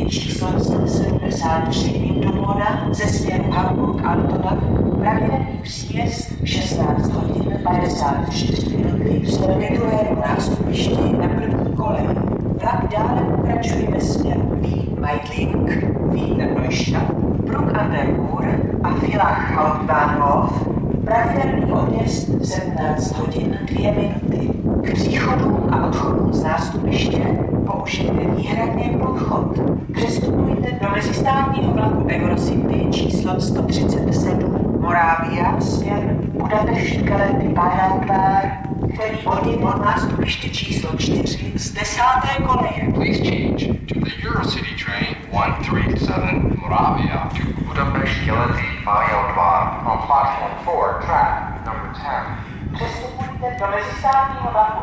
číslo 173 Windomoda ze směru Hamburg-Altona pravidelný příjezd v 16 hodin 54 minuty vzhledem ke druhému nástupišti na první koleji. Vlak dále pokračuje ve směru Wien-Meidling, Wien-Neustadt, Bruck an der Ruhr a Villach Hauptbahnhof. Pravidelný odjezd v 17 hodin 2 minuty. K příchodům a odchodům z nástupiště použijte výhradně průchod. Přestupujte do mezistátního vlaku Eurocity číslo 137 Moravia směr Budapešť Kelety Bayernwar, který odjede od nástupiště číslo 4 z 10. koleje. Please change to the Eurocity train 137 Moravia to Budapest Keleti Pályaudvar on platform 4, track number 10. Přestupujte do mezistátního vlaku